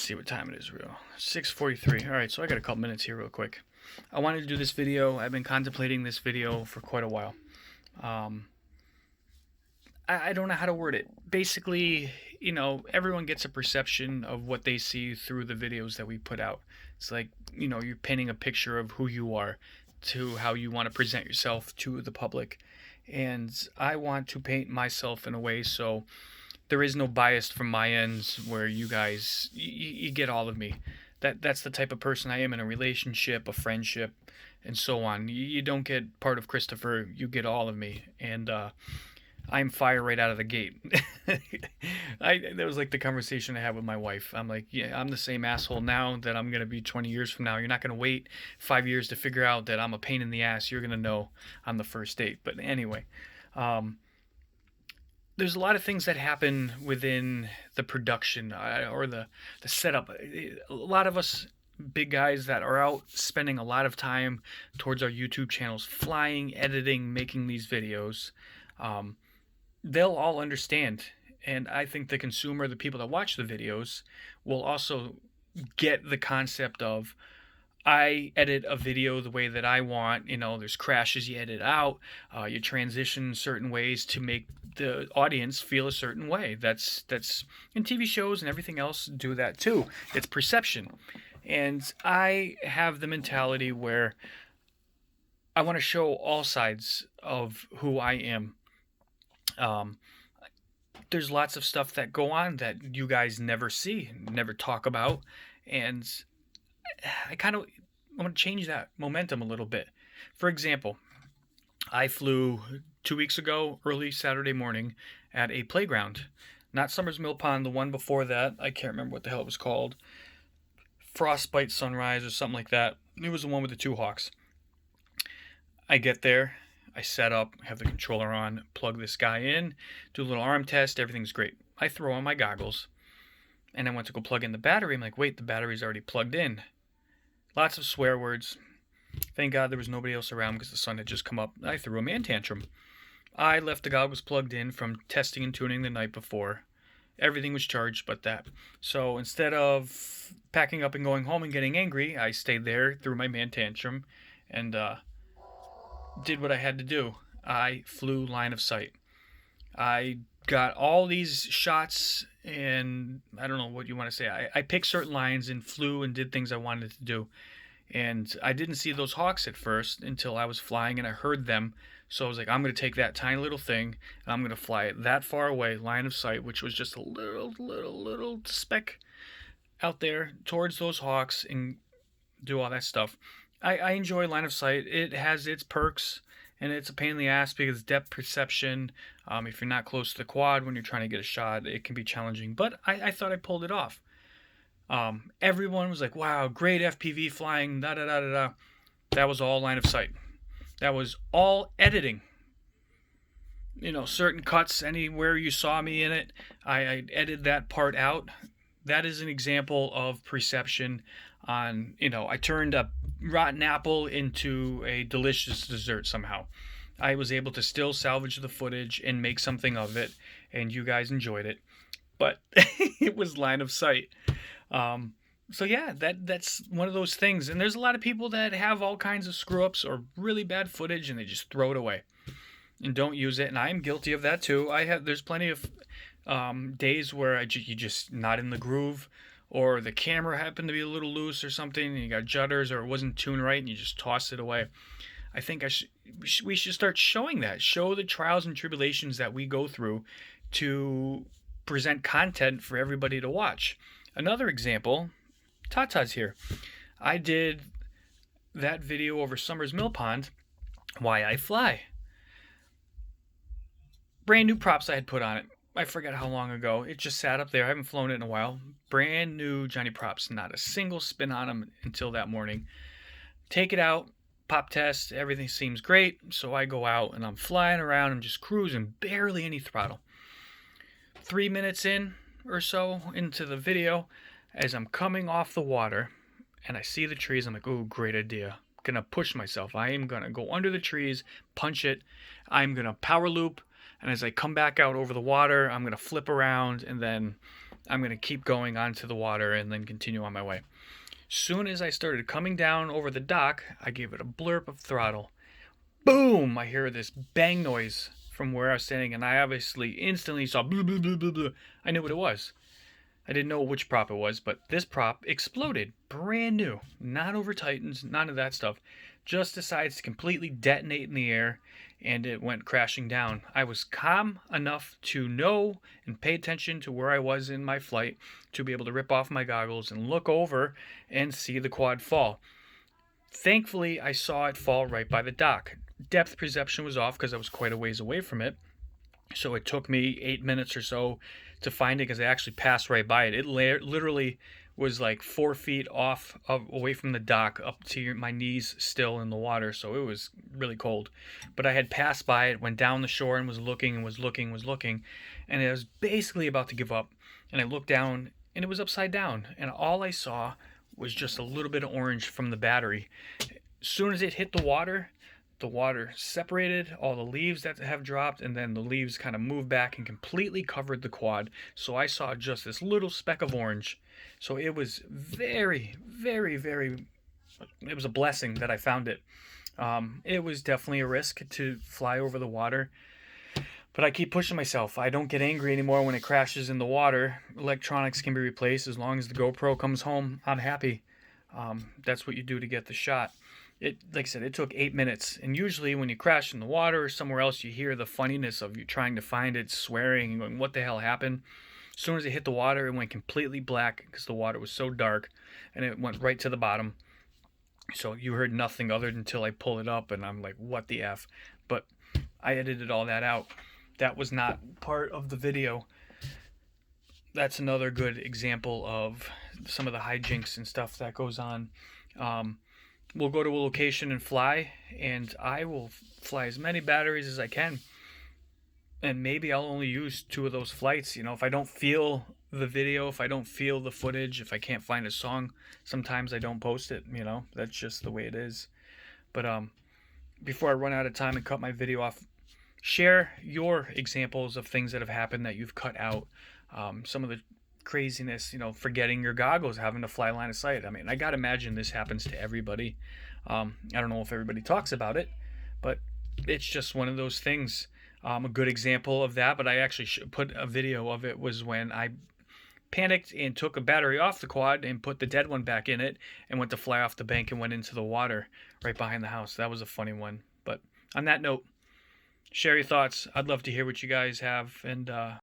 see what time it is real. 6:43. All right, so I got a couple minutes here real quick. I wanted to do this video. I've been contemplating this video for quite a while. Um, I don't know how to word it. Basically, everyone gets a perception of what they see through the videos that we put out. It's like, you're painting a picture of who you are to how you want to present yourself to the public. And I want to paint myself in a way so there is no bias from my ends where you guys you get all of me. That's the type of person I am in a relationship, a friendship, and so on. You don't get part of Christopher, you get all of me. And I'm fire right out of the gate. That was like the conversation I had with my wife. I'm like, yeah, I'm the same asshole now that I'm gonna be 20 years from now. You're not gonna wait 5 years to figure out that I'm a pain in the ass. You're gonna know on the first date. But anyway, there's a lot of things that happen within the production or the setup. A lot of us big guys that are out spending a lot of time towards our YouTube channels, flying, editing, making these videos. They'll all understand. And I think the consumer, the people that watch the videos, will also get the concept of, I edit a video the way that I want. There's crashes you edit out. You transition certain ways to make the audience feel a certain way. That's in TV shows and everything else do that too. It's perception. And I have the mentality where I want to show all sides of who I am. There's lots of stuff that go on that you guys never see, never talk about. And I want to change that momentum a little bit. For example, I flew 2 weeks ago, early Saturday morning, at a playground. Not Summers Mill Pond, the one before that. I can't remember what the hell it was called. Frostbite Sunrise or something like that. It was the one with the two hawks. I get there, I set up, have the controller on, plug this guy in, do a little arm test, everything's great. I throw on my goggles, and I went to go plug in the battery. I'm like, wait, the battery's already plugged in. Lots of swear words. Thank God there was nobody else around because the sun had just come up. I threw a man tantrum. I left the goggles plugged in from testing and tuning the night before. Everything was charged but that. So instead of packing up and going home and getting angry, I stayed there, threw my man tantrum, and did what I had to do. I flew line of sight. I got all these shots, and I don't know what you want to say. I picked certain lines and flew and did things I wanted to do. And I didn't see those hawks at first until I was flying and I heard them. So I was like, I'm going to take that tiny little thing and I'm going to fly it that far away, line of sight, which was just a little speck out there towards those hawks and do all that stuff. I enjoy line of sight. It has its perks, and it's a pain in the ass because depth perception, if you're not close to the quad when you're trying to get a shot, it can be challenging. But I thought I pulled it off. Everyone was like, wow, great FPV flying, da-da-da-da-da. That was all line of sight. That was all editing. Certain cuts, anywhere you saw me in it, I edited that part out. That is an example of perception on, I turned a rotten apple into a delicious dessert somehow. I was able to still salvage the footage and make something of it, and you guys enjoyed it. But it was line of sight. So yeah, that's one of those things. And there's a lot of people that have all kinds of screw-ups or really bad footage, and they just throw it away and don't use it. And I'm guilty of that too. There's plenty of days where you just not in the groove, or the camera happened to be a little loose or something, and you got judders, or it wasn't tuned right, and you just toss it away. I think we should start showing that. Show the trials and tribulations that we go through to present content for everybody to watch. Another example, Tata's here. I did that video over Summers Mill Pond, Why I Fly. Brand new props I had put on it. I forget how long ago. It just sat up there. I haven't flown it in a while. Brand new Johnny props. Not a single spin on them until that morning. Take it out, pop test. Everything seems great. So I go out and I'm flying around. I'm just cruising. Barely any throttle. 3 minutes in or so into the video, as I'm coming off the water and I see the trees, I'm like, oh, great idea. Gonna push myself. I am gonna go under the trees, punch it. I'm gonna power loop. And as I come back out over the water, I'm going to flip around and then I'm going to keep going onto the water and then continue on my way. Soon as I started coming down over the dock, I gave it a blurb of throttle. Boom! I hear this bang noise from where I was standing, and I obviously instantly saw blah, blah, blah, blah, blah. I knew what it was. I didn't know which prop it was, but this prop exploded. Brand new. Not over tightens, none of that stuff. Just decides to completely detonate in the air, and it went crashing down. I was calm enough to know and pay attention to where I was in my flight to be able to rip off my goggles and look over and see the quad fall. Thankfully, I saw it fall right by the dock. Depth perception was off because I was quite a ways away from it. So it took me 8 minutes or so to find it because I actually passed right by it. It literally was like 4 feet away from the dock, up to my knees still in the water. So it was really cold. But I had passed by it, went down the shore, and was looking and was looking, was looking, and I was basically about to give up. And I looked down, and it was upside down, and all I saw was just a little bit of orange from the battery. As soon as it hit the water separated all the leaves that have dropped, and then the leaves kind of moved back and completely covered the quad. So I saw just this little speck of orange. So it was very, very, very, it was a blessing that I found it. It was definitely a risk to fly over the water, but I keep pushing myself. I don't get angry anymore when it crashes in the water. Electronics can be replaced. As long as the GoPro comes home, I'm happy. That's what you do to get the shot. It, like I said, it took 8 minutes, and usually when you crash in the water or somewhere else, you hear the funniness of you trying to find it, swearing and going, what the hell happened? As soon as it hit the water, it went completely black because the water was so dark, and it went right to the bottom. So you heard nothing other until I pull it up, and I'm like, what the F? But I edited all that out. That was not part of the video. That's another good example of some of the hijinks and stuff that goes on. We'll go to a location and fly, and I will fly as many batteries as I can. And maybe I'll only use 2 of those flights. If I don't feel the video, if I don't feel the footage, if I can't find a song, sometimes I don't post it. That's just the way it is. But before I run out of time and cut my video off, share your examples of things that have happened that you've cut out. Some of the craziness, forgetting your goggles, having to fly line of sight. I mean, I gotta imagine this happens to everybody. I don't know if everybody talks about it, but it's just one of those things. A good example of that, but I actually put a video of it, was when I panicked and took a battery off the quad and put the dead one back in it and went to fly off the bank and went into the water right behind the house. That was a funny one. But on that note, share your thoughts. I'd love to hear what you guys have, and